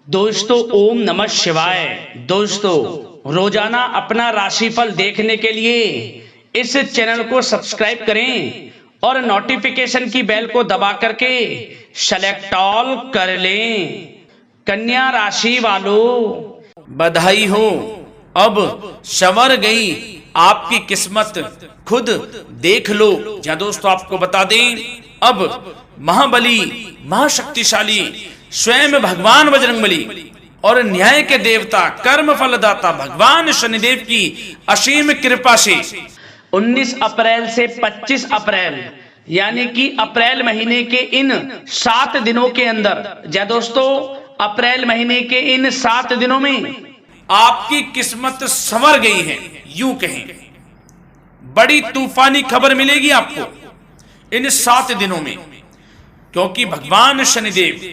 दोस्तों ओम नमः शिवाय। दोस्तों रोजाना अपना राशिफल देखने के लिए इस चैनल को सब्सक्राइब करें और नोटिफिकेशन की बेल को दबा करके सेलेक्ट ऑल कर लें। कन्या राशि वालों बधाई हो, अब संवर गई आपकी किस्मत, खुद देख लो। या दोस्तों आपको बता दें, अब महाबली महाशक्तिशाली स्वयं भगवान बजरंगबली और न्याय के देवता कर्म फलदाता भगवान शनिदेव की असीम कृपा से 19 अप्रैल से 25 अप्रैल यानी कि अप्रैल महीने के इन 7 दिनों के अंदर, या दोस्तों अप्रैल महीने के इन 7 दिनों में आपकी किस्मत संवर गई है। यूं कहें, बड़ी तूफानी खबर मिलेगी आपको इन 7 दिनों में, क्योंकि भगवान शनिदेव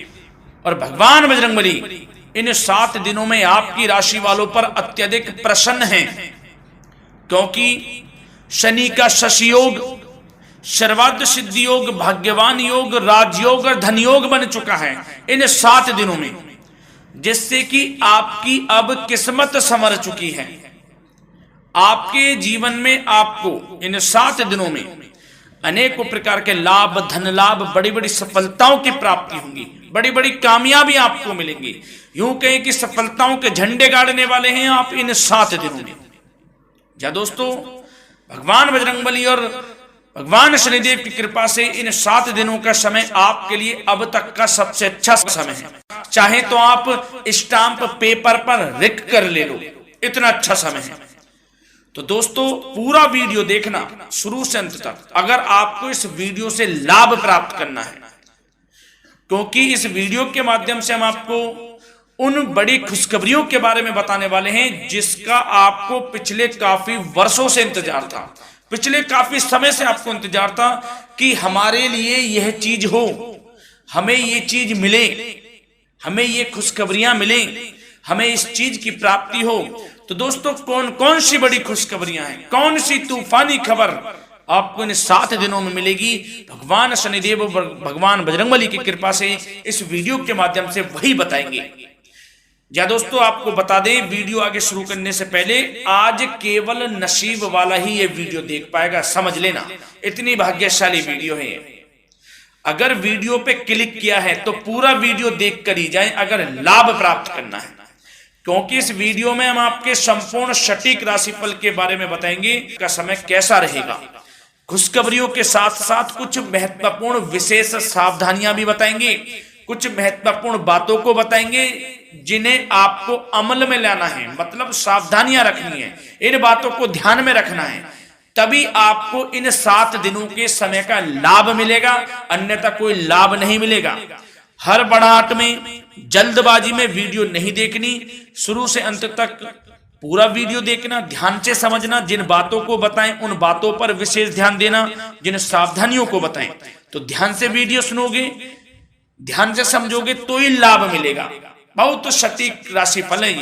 और भगवान बजरंगबली इन 7 दिनों में आपकी राशि वालों पर अत्यधिक प्रसन्न हैं, क्योंकि शनि का शशि योग, सर्वार्थ सिद्धि योग, भाग्यवान योग, राजयोग और धन योग बन चुका है इन 7 दिनों में, जिससे कि आपकी अब किस्मत संवर चुकी है। आपके जीवन में आपको इन 7 दिनों में अनेकों प्रकार के लाभ, धन लाभ, बड़ी बड़ी सफलताओं की प्राप्ति होंगी, बड़ी बड़ी कामयाबी आपको मिलेंगी। यूं कहें कि सफलताओं के झंडे गाड़ने वाले हैं आप इन 7 दिनों में। या दोस्तों भगवान बजरंगबली और भगवान शनिदेव की कृपा से इन 7 दिनों का समय आपके लिए अब तक का सबसे अच्छा समय है। चाहे तो आप स्टाम्प पेपर पर लिख कर ले लो, इतना अच्छा समय है। तो दोस्तों पूरा वीडियो देखना शुरू से अंत तक, अगर आपको इस वीडियो से लाभ प्राप्त करना है, क्योंकि इस वीडियो के माध्यम से हम आपको उन बड़ी खुशखबरियों के बारे में बताने वाले हैं जिसका आपको पिछले काफी वर्षों से इंतजार था, पिछले काफी समय से आपको इंतजार था कि हमारे लिए यह चीज हो, हमें ये चीज मिले, हमें ये खुशखबरियां मिले, हमें इस चीज की प्राप्ति हो। तो दोस्तों कौन कौन सी बड़ी खुशखबरियां हैं, कौन सी तूफानी खबर आपको इन 7 दिनों में मिलेगी, भगवान शनिदेव और भगवान बजरंगबली की कृपा से इस वीडियो के माध्यम से वही बताएंगे। या दोस्तों आपको बता दें, वीडियो आगे शुरू करने से पहले आज केवल नसीब वाला ही ये वीडियो देख पाएगा, समझ लेना, इतनी भाग्यशाली वीडियो है। अगर वीडियो पे क्लिक किया है तो पूरा वीडियो देख कर ही जाए अगर लाभ प्राप्त करना है, क्योंकि इस वीडियो में हम आपके संपूर्ण सटीक राशिफल के बारे में बताएंगे का समय कैसा रहेगा। खुशखबरियों के साथ साथ कुछ महत्वपूर्ण विशेष सावधानियां भी बताएंगे, कुछ महत्वपूर्ण बातों को बताएंगे जिन्हें आपको अमल में लाना है, मतलब सावधानियां रखनी है, इन बातों को ध्यान में रखना है, तभी आपको इन 7 दिनों के समय का लाभ मिलेगा, अन्यथा कोई लाभ नहीं मिलेगा। हर बड़ाहट में, जल्दबाजी में वीडियो नहीं देखनी, शुरू से अंत तक पूरा वीडियो देखना, ध्यान से समझना, जिन बातों को बताएं उन बातों पर विशेष ध्यान देना, जिन सावधानियों को बताएं तो ध्यान से वीडियो सुनोगे, ध्यान से समझोगे तो ही लाभ मिलेगा। बहुत सटीक राशिफल है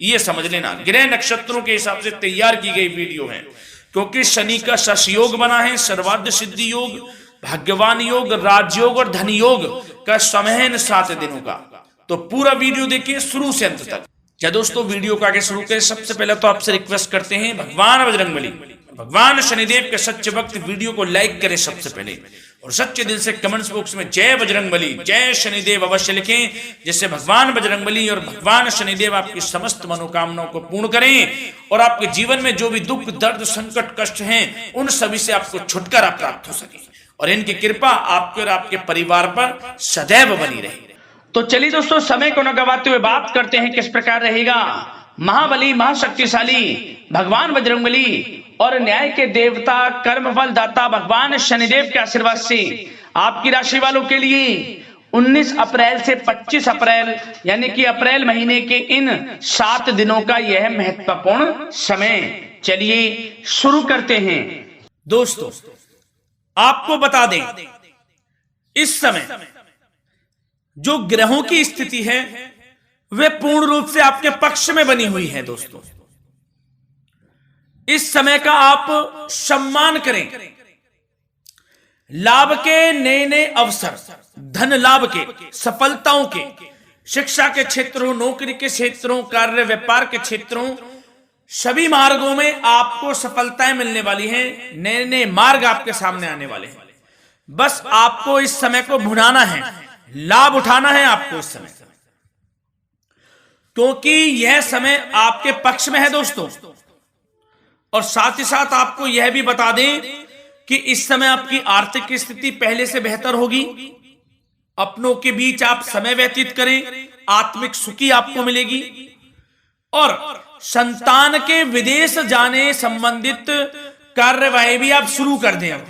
ये समझ लेना, ग्रह नक्षत्रों के हिसाब से तैयार की गई वीडियो है, क्योंकि शनि का शशि योग बना है, सर्वार्थ सिद्धि योग, भाग्यवान योग, राजयोग और धन योग का समय है इन 7 दिनों का। तो पूरा वीडियो देखिए शुरू से अंत तक। या दोस्तों वीडियो को आगे शुरू करें, सबसे पहले तो आपसे रिक्वेस्ट करते हैं, भगवान बजरंगबली, भगवान शनिदेव के सच्चे भक्त वीडियो को लाइक करें सबसे पहले, और सच्चे दिल से कमेंट्स बॉक्स में जय बजरंगबली, जय शनिदेव अवश्य लिखें, जिससे भगवान बजरंगबली और भगवान शनिदेव आपकी समस्त मनोकामनाओं को पूर्ण करें और आपके जीवन में जो भी दुख, दर्द, संकट, कष्ट हैं उन सभी से आपको छुटकारा प्राप्त हो सके और इनकी कृपा आपके और आपके परिवार पर सदैव बनी रहे। तो चलिए दोस्तों समय को न गवाते हुए बात करते हैं किस प्रकार रहेगा महाबली महाशक्तिशाली भगवान बजरंगबली और न्याय के देवता कर्मफल दाता भगवान शनिदेव के आशीर्वाद से आपकी राशि वालों के लिए 19 अप्रैल से 25 अप्रैल यानी कि अप्रैल महीने के इन 7 दिनों का यह महत्वपूर्ण समय। चलिए शुरू करते हैं। दोस्तों आपको बता दें, इस समय जो ग्रहों की स्थिति है वे पूर्ण रूप से आपके पक्ष में बनी हुई है। दोस्तों इस समय का आप सम्मान करें, लाभ के नए नए अवसर, धन लाभ के, सफलताओं के शिक्षा के क्षेत्रों, नौकरी के क्षेत्रों, कार्य व्यापार के क्षेत्रों, सभी मार्गों में आपको सफलताएं मिलने वाली हैं। नए नए मार्ग आपके सामने आने वाले हैं। बस आपको इस समय को भुनाना है, लाभ उठाना है आपको इस समय, क्योंकि यह समय आपके पक्ष में है दोस्तों। और साथ ही साथ आपको यह भी बता दें कि इस समय आपकी आर्थिक स्थिति पहले से बेहतर होगी। अपनों के बीच आप समय व्यतीत करें, आत्मिक सुखी आपको मिलेगी। और संतान के विदेश जाने संबंधित कार्यवाही भी आप शुरू कर दें। अब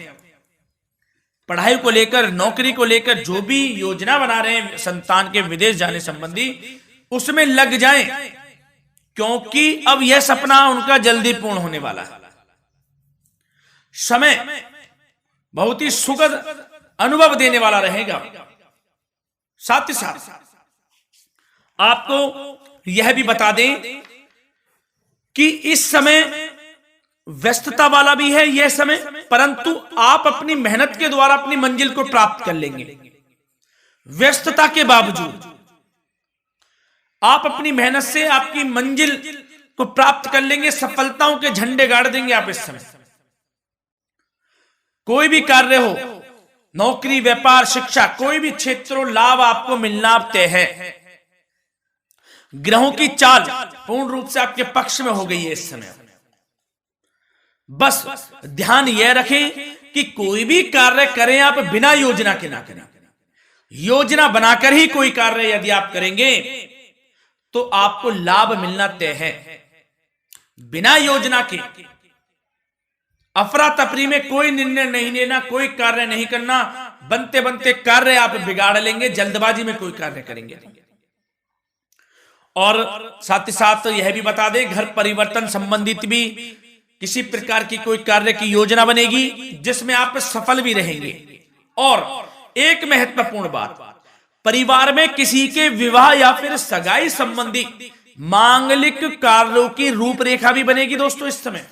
पढ़ाई को लेकर, नौकरी को लेकर जो भी योजना बना रहे हैं संतान के विदेश जाने संबंधी, उसमें लग जाएं, क्योंकि अब यह सपना उनका जल्दी पूर्ण होने वाला है। समय बहुत ही सुखद अनुभव देने वाला रहेगा। साथ ही साथ आपको यह भी बता दें कि इस समय व्यस्तता वाला भी है यह समय, परंतु आप अपनी मेहनत के द्वारा अपनी मंजिल को प्राप्त कर लेंगे। व्यस्तता के बावजूद आप अपनी मेहनत से आपकी मंजिल को प्राप्त कर लेंगे। सफलताओं के झंडे गाड़ देंगे आप इस समय। कोई भी कार्य हो, नौकरी, व्यापार, शिक्षा, कोई भी क्षेत्रों, लाभ आपको मिलना तय है। ग्रहों की चाल पूर्ण रूप से आपके पक्ष में हो गई है इस समय। बस ध्यान यह रखें कि कोई भी कार्य करें आप बिना योजना के ना करें। योजना बनाकर ही कोई कार्य यदि आप करेंगे तो आपको लाभ मिलना तय है। बिना योजना के अफरा तफरी में कोई निर्णय नहीं लेना, कोई कार्य नहीं करना। बनते बनते कार्य आप बिगाड़ लेंगे, जल्दबाजी में कोई कार्य करेंगे। और साथ ही साथ यह भी बता दें, घर परिवर्तन संबंधित भी किसी प्रकार की कोई कार्य की योजना बनेगी जिसमें आप सफल भी रहेंगे। और एक महत्वपूर्ण बात, परिवार में किसी के विवाह या फिर सगाई संबंधी मांगलिक कार्यों की रूपरेखा भी बनेगी दोस्तों इस समय।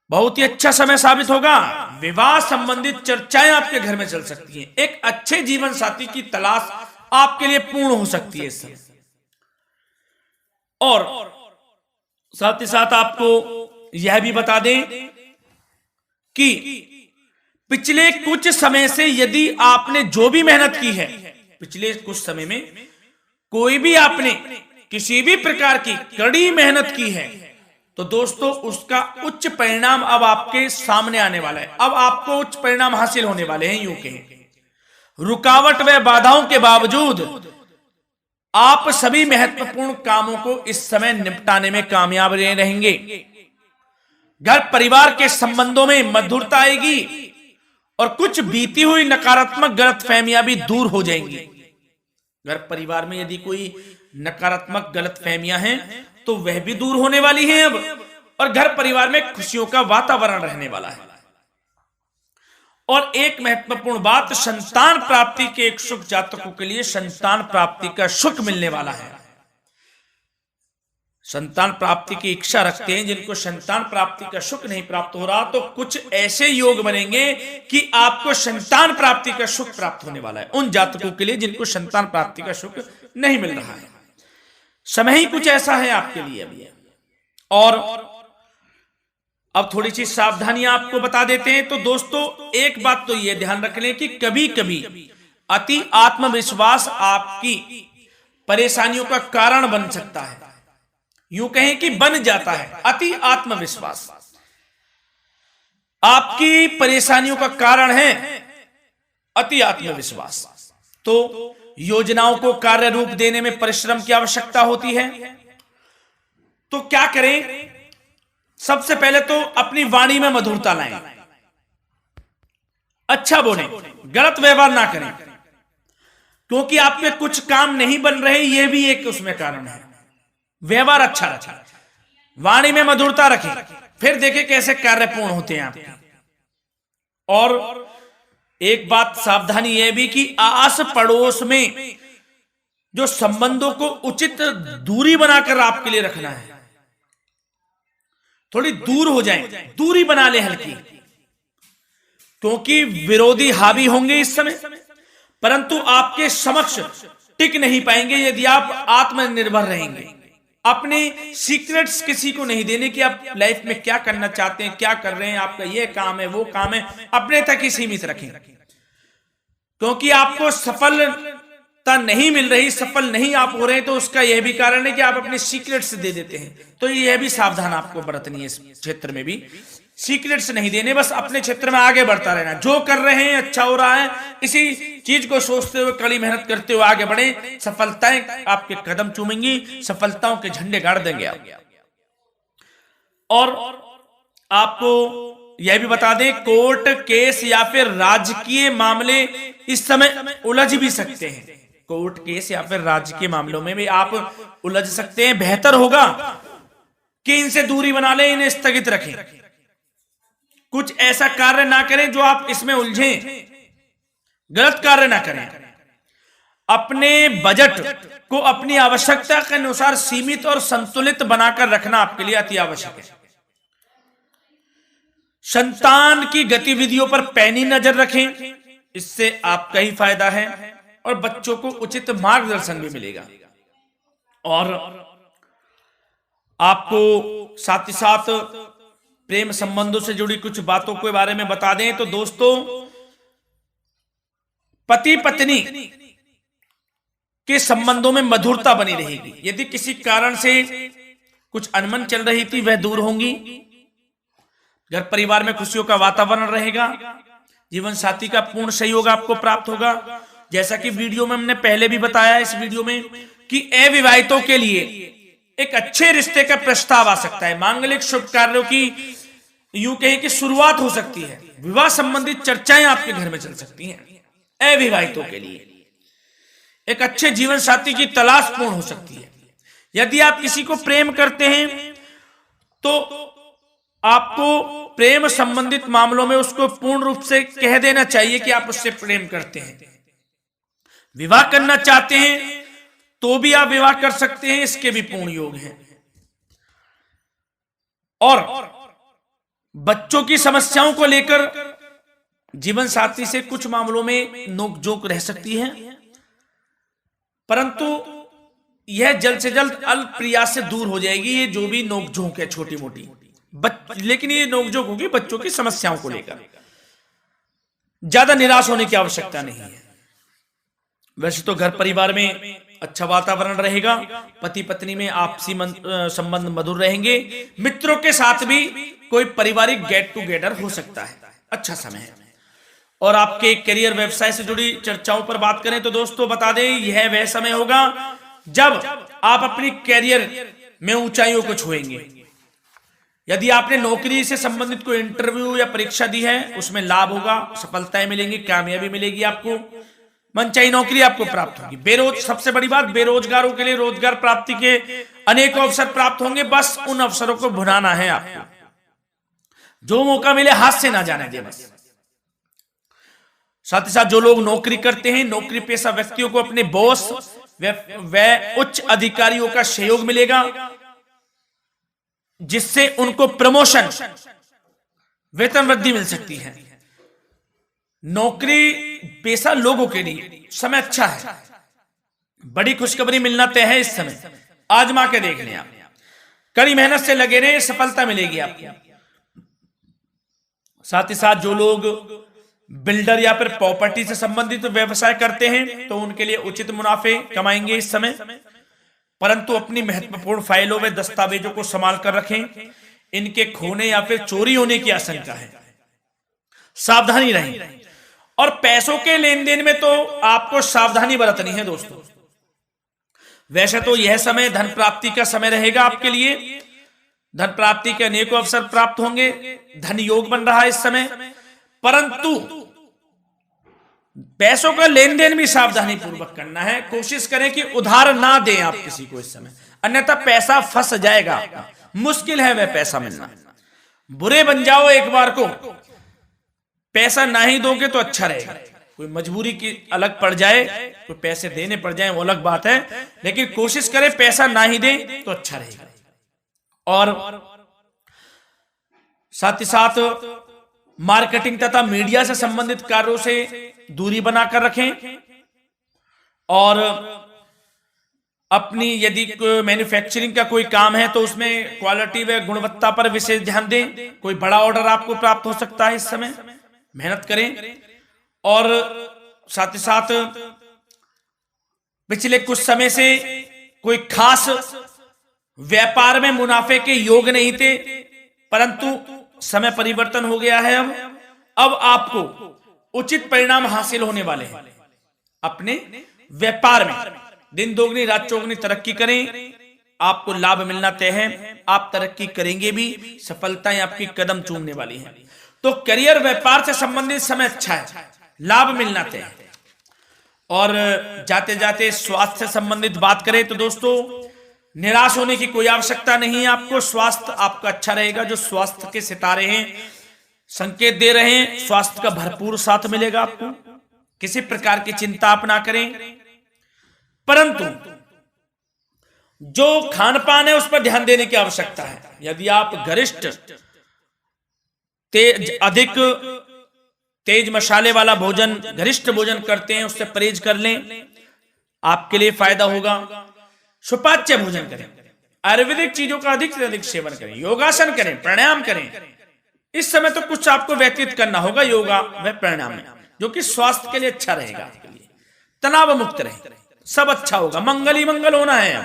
बहुत ही अच्छा समय साबित होगा। विवाह संबंधित चर्चाएं आपके घर में चल सकती हैं। एक अच्छे जीवन साथी की तलाश आपके लिए पूर्ण हो सकती है इस समय। और साथ ही साथ आपको यह भी बता दें कि पिछले कुछ समय से यदि आपने जो भी मेहनत की है, पिछले कुछ समय में कोई भी आपने किसी भी प्रकार की कड़ी मेहनत की है, तो दोस्तों उसका उच्च परिणाम अब आपके सामने आने वाला है। अब आपको उच्च परिणाम हासिल होने वाले हैं। यूं कहें, रुकावट व बाधाओं के बावजूद आप सभी महत्वपूर्ण कामों को इस समय निपटाने में कामयाब रहेंगे। घर परिवार के संबंधों में मधुरता आएगी और कुछ बीती हुई नकारात्मक गलतफहमियां भी दूर हो जाएंगी। घर परिवार में यदि कोई नकारात्मक गलतफहमियां हैं तो वह भी दूर होने वाली हैं अब, और घर परिवार में खुशियों का वातावरण रहने वाला है। और एक महत्वपूर्ण बात, संतान प्राप्ति के इच्छुक जातकों के लिए संतान प्राप्ति का सुख मिलने वाला है। संतान प्राप्ति की इच्छा रखते हैं जिनको संतान प्राप्ति का सुख नहीं प्राप्त हो रहा, तो कुछ ऐसे योग बनेंगे कि आपको संतान प्राप्ति का सुख प्राप्त होने वाला है। उन जातकों के लिए जिनको संतान प्राप्ति का सुख नहीं मिल रहा है, समय ही कुछ ऐसा है आपके लिए अभी। और अब थोड़ी सी सावधानियां आपको बता देते हैं। तो दोस्तों एक बात तो यह ध्यान रख लें कि कभी कभी अति आत्मविश्वास आपकी परेशानियों का कारण बन सकता है। यूं कहें कि बन जाता है। अति आत्मविश्वास आपकी परेशानियों का कारण है। अति आत्मविश्वास, तो योजनाओं को कार्य रूप देने में परिश्रम की आवश्यकता होती है। तो क्या करें? सबसे पहले तो अपनी वाणी में मधुरता लाएं, अच्छा बोलें, गलत व्यवहार ना करें, क्योंकि आप में कुछ काम नहीं बन रहे, यह भी एक उसमें कारण है। व्यवहार अच्छा रखें, वाणी में मधुरता रखें, फिर देखें कैसे कार्य पूर्ण होते हैं आपके। और एक बात सावधानी यह भी कि आस पड़ोस में जो संबंधों को उचित दूरी बनाकर आपके लिए रखना है। थोड़ी दूर हो जाएं, दूरी बना ले हल्की, क्योंकि विरोधी हावी होंगे इस समय। परंतु आपके समक्ष टिक नहीं पाएंगे यदि आप आत्मनिर्भर रहेंगे। अपने सीक्रेट्स किसी को नहीं देने कि आप लाइफ में क्या करना चाहते हैं, क्या कर रहे हैं, आपका ये काम है, वो काम है, अपने तक ही सीमित रखें। क्योंकि आपको सफलता नहीं मिल रही, सफल नहीं आप हो रहे हैं, तो उसका यह भी कारण है कि आप अपने सीक्रेट्स दे देते हैं। तो यह भी सावधान आपको बरतनी है, इस क्षेत्र में भी सीक्रेट्स नहीं देने, बस अपने क्षेत्र में आगे बढ़ता रहना। जो कर रहे हैं अच्छा हो रहा है, इसी चीज को सोचते हुए कड़ी मेहनत करते हुए आगे बढ़े। सफलताएं आपके कदम चूमेंगी, सफलताओं के झंडे गाड़ देंगे आप। और आपको यह भी बता दें, कोर्ट केस या फिर राजकीय मामले इस समय उलझ भी सकते हैं। कोर्ट केस या फिर राजकीय मामलों में भी आप उलझ सकते हैं। बेहतर होगा कि इनसे दूरी बना लें, इन्हें स्थगित रखें। कुछ ऐसा कार्य ना करें जो आप इसमें उलझें, गलत कार्य ना करें। अपने बजट को अपनी आवश्यकता के अनुसार सीमित और संतुलित बनाकर रखना आपके लिए अति आवश्यक है। संतान की गतिविधियों पर पैनी नजर रखें, इससे आपका ही फायदा है और बच्चों को उचित मार्गदर्शन भी मिलेगा। और आपको साथ ही साथ प्रेम संबंधों से जुड़ी कुछ बातों के बारे में बता दें तो दोस्तों, पति पत्नी के संबंधों में मधुरता बनी रहेगी। यदि किसी कारण से कुछ अनबन चल रही थी वह दूर होंगी। घर परिवार में खुशियों का वातावरण रहेगा। जीवन साथी का पूर्ण सहयोग आपको प्राप्त होगा। जैसा कि वीडियो में हमने पहले भी बताया इस वीडियो में कि अविवाहितों के लिए एक अच्छे रिश्ते का प्रस्ताव आ सकता है। मांगलिक शुभ कार्यों की यूं कहें कि शुरुआत हो सकती है। विवाह संबंधित चर्चाएं आपके घर में चल सकती हैं। अविवाहितों के लिए एक अच्छे जीवन साथी की तलाश पूर्ण हो सकती है। यदि आप किसी को प्रेम करते हैं तो आपको प्रेम संबंधित मामलों में उसको पूर्ण रूप से कह देना चाहिए कि आप उससे प्रेम करते हैं। विवाह करना चाहते हैं तो भी आप विवाह कर सकते हैं, इसके भी पूर्ण योग हैं। और बच्चों की समस्याओं को लेकर जीवन साथी से कुछ मामलों में नोकझोंक रह सकती है, परंतु यह जल्द से जल्द अल्प प्रयास से दूर हो जाएगी। ये जो भी नोकझोंक है छोटी मोटी, लेकिन ये नोकझोंक होगी बच्चों की समस्याओं को लेकर। ज्यादा निराश होने की आवश्यकता नहीं है। वैसे तो घर परिवार में अच्छा वातावरण रहेगा। पति पत्नी में आपसी संबंध मधुर रहेंगे। मित्रों के साथ भी कोई पारिवारिक गेट टुगेदर हो सकता है। अच्छा समय है। और आपके करियर व्यवसाय से जुड़ी चर्चाओं पर बात करें तो दोस्तों बता दें, यह वह समय होगा जब आप अपनी करियर में ऊंचाइयों को छुएंगे। यदि आपने नौकरी से संबंधित कोई इंटरव्यू या परीक्षा दी है, उसमें लाभ होगा, सफलताएं मिलेंगी, कामयाबी मिलेगी, आपको मनचाही नौकरी आपको प्राप्त होगी। सबसे बड़ी बात, बेरोजगारों के लिए रोजगार प्राप्ति के अनेक अवसर प्राप्त होंगे। बस उन अवसरों को भुनाना है आपको। जो मौका मिले हाथ से ना जाने दे बस। साथ ही साथ जो लोग नौकरी करते हैं, नौकरी पेशा व्यक्तियों को अपने बॉस व उच्च अधिकारियों का सहयोग मिलेगा, जिससे उनको प्रमोशन, वेतन वृद्धि मिल सकती है। नौकरी पेशा लोगों के लिए समय अच्छा है। बड़ी खुशखबरी मिलना तय है इस समय। आजमा के देख लें आप। कड़ी मेहनत से लगे रहे, सफलता मिलेगी आपको। साथ ही साथ जो लोग बिल्डर या फिर प्रॉपर्टी से संबंधित व्यवसाय करते हैं तो उनके लिए उचित मुनाफे कमाएंगे इस समय। परंतु अपनी महत्वपूर्ण फाइलों में दस्तावेजों को संभाल कर रखें। इनके खोने या फिर चोरी होने की आशंका है। सावधानी रहें। और पैसों के लेन देन में तो आपको सावधानी बरतनी है दोस्तों। वैसे तो यह समय धन प्राप्ति का समय रहेगा आपके लिए। धन प्राप्ति के अनेकों अवसर प्राप्त होंगे। धन योग बन रहा है इस समय। परंतु पैसों का लेन देन भी सावधानी पूर्वक करना है। कोशिश करें कि उधार ना दें आप किसी को इस समय, अन्यथा पैसा फंस जाएगा आपका। मुश्किल है वह पैसा मिलना। बुरे बन जाओ एक बार को, पैसा ना ही दोगे तो अच्छा रहेगा। कोई मजबूरी की अलग पड़ जाए, तो पैसे देने पड़ जाए वो अलग बात है, लेकिन कोशिश करें पैसा ना ही दें तो अच्छा रहेगा। और साथ ही साथ मार्केटिंग तथा मीडिया से संबंधित कार्यों से दूरी बनाकर रखें। और अपनी यदि मैन्युफैक्चरिंग का कोई काम है तो उसमें क्वालिटी व गुणवत्ता पर विशेष ध्यान दें। कोई बड़ा ऑर्डर आपको प्राप्त हो सकता है इस समय, मेहनत करें। और साथ ही साथ पिछले कुछ समय से कोई खास व्यापार में मुनाफे के योग नहीं थे, परंतु समय परिवर्तन हो गया है। अब आपको उचित परिणाम हासिल होने वाले हैं। अपने व्यापार में दिन दोगुनी रात चौगुनी तरक्की करें, आपको लाभ मिलना तय है। आप तरक्की करेंगे भी, सफलताएं आपकी कदम चूमने वाली हैं। तो करियर व्यापार से संबंधित समय अच्छा है, लाभ मिलना तय है। और जाते जाते स्वास्थ्य से संबंधित बात करें तो दोस्तों, निराश होने की कोई आवश्यकता नहीं है आपको। स्वास्थ्य आपका अच्छा रहेगा। जो स्वास्थ्य के सितारे हैं संकेत दे रहे हैं, स्वास्थ्य का भरपूर साथ मिलेगा आपको। किसी प्रकार की चिंता आप ना करें, परंतु जो खान पान है उस पर ध्यान देने की आवश्यकता है। यदि आप गरिष्ठ अधिक तेज मसाले वाला भोजन, गरिष्ठ भोजन करते हैं, उससे परहेज कर लें, आपके लिए फायदा होगा। सुपाच्य भोजन करें, आयुर्वेदिक चीजों का अधिक से अधिक सेवन करें, योगासन करें, प्राणायाम करें। इस समय तो कुछ आपको व्यतीत करना होगा योगा व प्राणायाम में, जो कि स्वास्थ्य के लिए अच्छा रहेगा आपके लिए। तनाव मुक्त रहे, सब अच्छा होगा। मंगल ही मंगल होना है।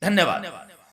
धन्यवाद।